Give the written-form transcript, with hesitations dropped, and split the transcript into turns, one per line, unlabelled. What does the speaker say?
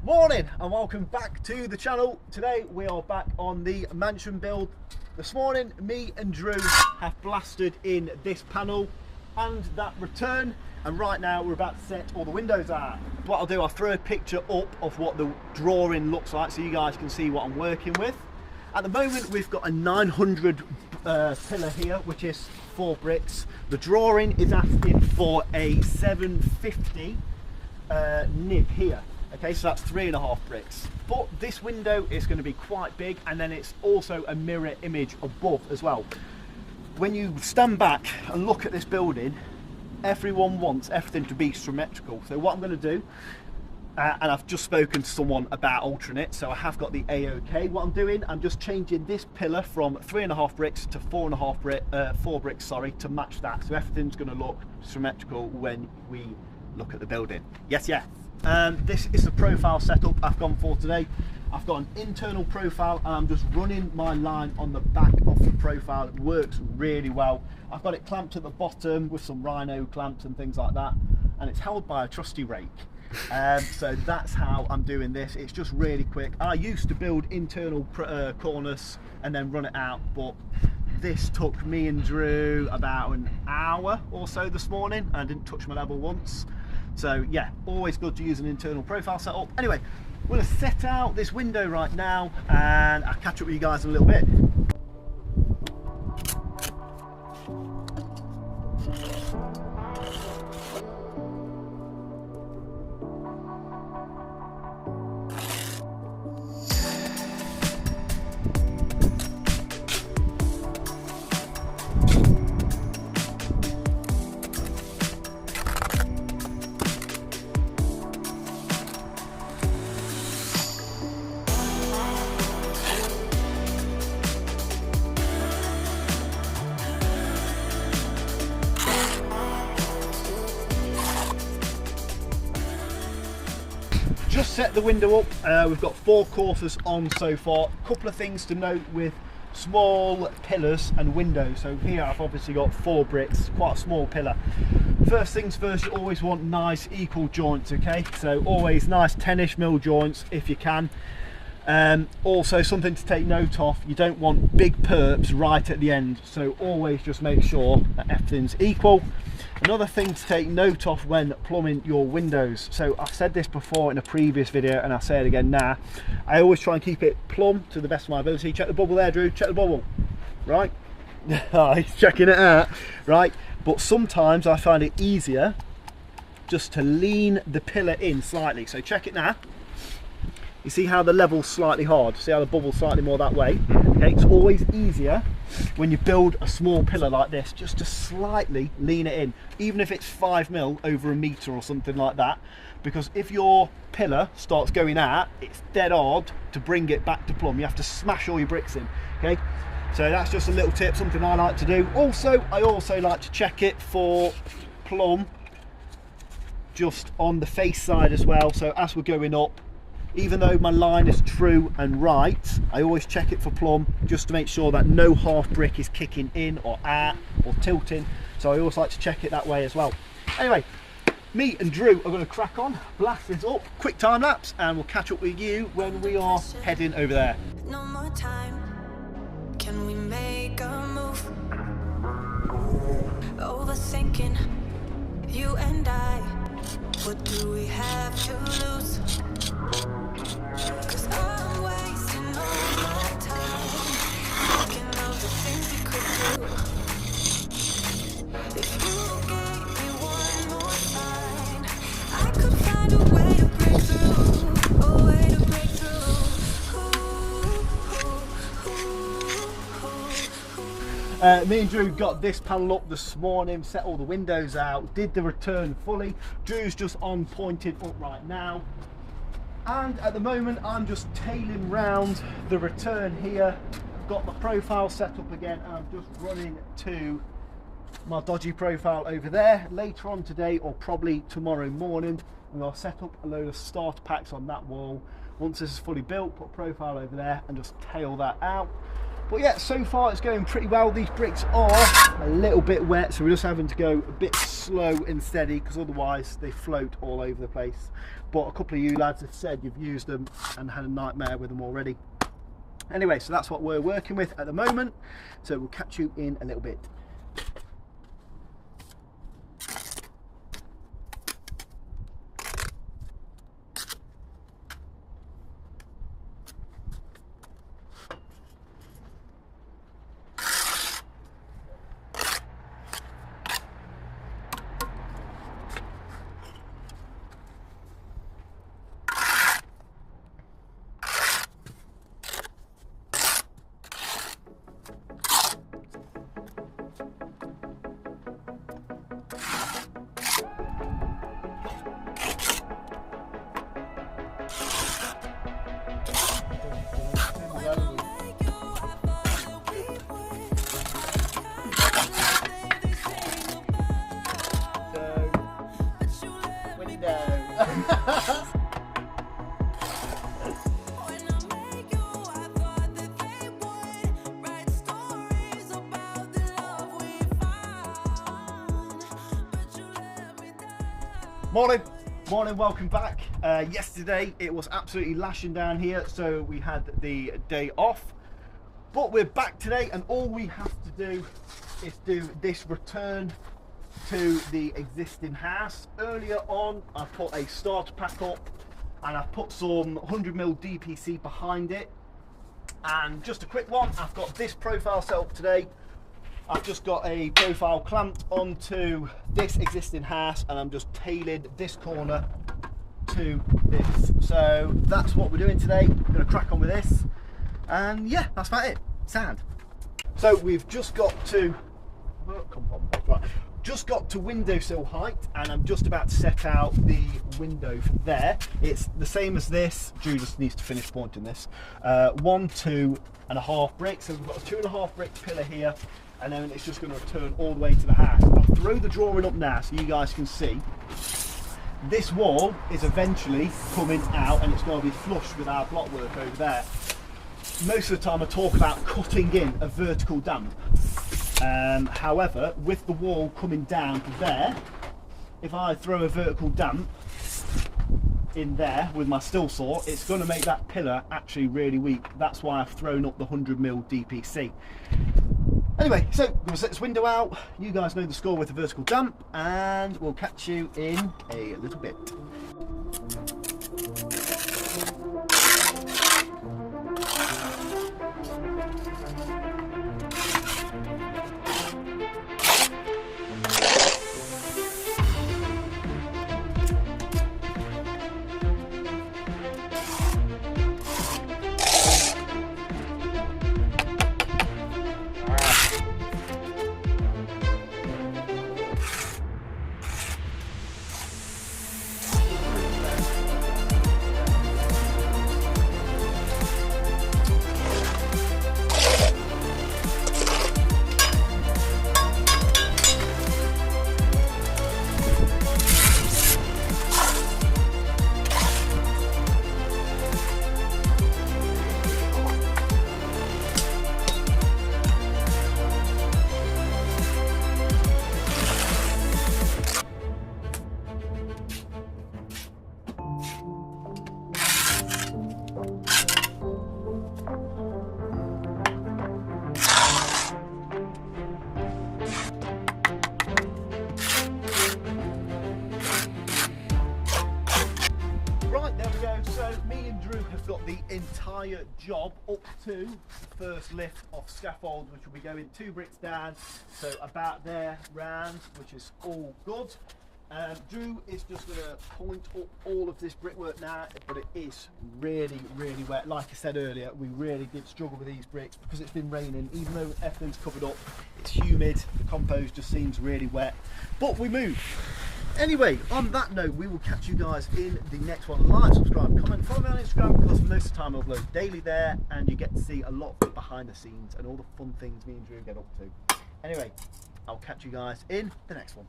Morning and welcome back to the channel. Today we are back on the mansion build. This morning me and Drew have blasted in this panel and that return, and right now we're about to set all the windows out. What I'll do, I'll throw a picture up of what the drawing looks like so you guys can see what I'm working with. At the moment we've got a 900 pillar here, which is 4 bricks. The drawing is asking for a 750 nib here. Okay, so that's 3.5 bricks. But this window is going to be quite big, and then it's also a mirror image above as well. When you stand back and look at this building, everyone wants everything to be symmetrical. So what I'm going to do, and I've just spoken to someone about altering it, so I have got the A-OK. What I'm doing, I'm just changing this pillar from 3.5 bricks to 4 bricks, sorry, to match that. So everything's going to look symmetrical when we look at the building. Yes, yes. This is the profile setup I've gone for today. I've got an internal profile and I'm just running my line on the back of the profile. It works really well. I've got it clamped at the bottom with some rhino clamps and things like that, and it's held by a trusty rake. So that's how I'm doing this. It's just really quick. I used to build internal cornice and then run it out, but this took me and Drew about an hour or so this morning, and I didn't touch my level once. So yeah, always good to use an internal profile setup. Anyway, we're going to set out this window right now and I'll catch up with you guys in a little bit. Just set the window up. We've got 4 courses on so far. A couple of things to note with small pillars and windows. So here I've obviously got 4 bricks, quite a small pillar. First things first, you always want nice equal joints, okay? So always nice 10ish mil joints if you can. Also something to take note of, you don't want big perps right at the end, so always just make sure that everything's equal. Another thing to take note of when plumbing your windows, so I've said this before in a previous video and I'll say it again now, I always try and keep it plumb to the best of my ability. Check the bubble there, Drew, check the bubble, right? He's checking it out, right? But sometimes I find it easier just to lean the pillar in slightly, so check it now. You see how the level's slightly hard? See how the bubble's slightly more that way? Okay, it's always easier when you build a small pillar like this, just to slightly lean it in, even if it's 5 mil over a metre or something like that, because if your pillar starts going out, it's dead hard to bring it back to plumb. You have to smash all your bricks in, okay? So that's just a little tip, something I like to do. Also, I also like to check it for plumb just on the face side as well. So as we're going up, even though my line is true and right, I always check it for plumb just to make sure that no half brick is kicking in or out or tilting. So I always like to check it that way as well. Anyway, me and Drew are going to crack on, blast this up, quick time lapse, and we'll catch up with you when we are heading over there.
No more time. Can we make a move? Overthinking, you and I. What do we have to lose? 'Cause I'm wasting all my time thinking of the things we could do. If you gave me one more sign, I could find a way to break through, a way to break through.
Me and Drew got this panel up this morning, set all the windows out, did the return fully. Drew's just on pointed up right now. And at the moment I'm just tailing round the return here. Got my profile set up again and I'm just running to my dodgy profile over there. Later on today or probably tomorrow morning, we'll set up a load of starter packs on that wall. Once this is fully built, put profile over there and just tail that out. But yeah, so far it's going pretty well. These bricks are a little bit wet, so we're just having to go a bit slow and steady because otherwise they float all over the place. But a couple of you lads have said you've used them and had a nightmare with them already. Anyway, so that's what we're working with at the moment. So we'll catch you in a little bit. Morning, welcome back. Yesterday it was absolutely lashing down here, so we had the day off, but we're back today and all we have to do is do this return to the existing house. Earlier on I put a starter pack up and I put some 100mm DPC behind it, and just a quick one, I've got this profile set up today. I've just got a profile clamped onto this existing house and I'm just tailing this corner to this. So that's what we're doing today. I'm going to crack on with this, and yeah, that's about it. Sound. So we've just got to windowsill height, and I'm just about to set out the window from there. It's the same as this. Drew just needs to finish pointing this. 1, 2.5 bricks. So we've got a 2.5 brick pillar here, and then it's just going to return all the way to the house. I'll throw the drawing up now so you guys can see. This wall is eventually coming out and it's going to be flush with our block work over there. Most of the time I talk about cutting in a vertical damp. However, with the wall coming down to there, if I throw a vertical damp in there with my still saw, it's going to make that pillar actually really weak. That's why I've thrown up the 100mm DPC. Anyway, so we'll set this window out. You guys know the score with the vertical damp, and we'll catch you in a little bit. Got the entire job up to the first lift of scaffold, which will be going 2 bricks down, so about there round, which is all good. Drew is just going to point up all of this brickwork now, but it is really wet. Like I said earlier, we really did struggle with these bricks because it's been raining. Even though everything's covered up, it's humid, the compost just seems really wet, but we move. Anyway, on that note, we will catch you guys in the next one. Like, subscribe, comment, follow me on Instagram, because most of the time I upload daily there, and you get to see a lot of behind the scenes and all the fun things me and Drew get up to. Anyway, I'll catch you guys in the next one.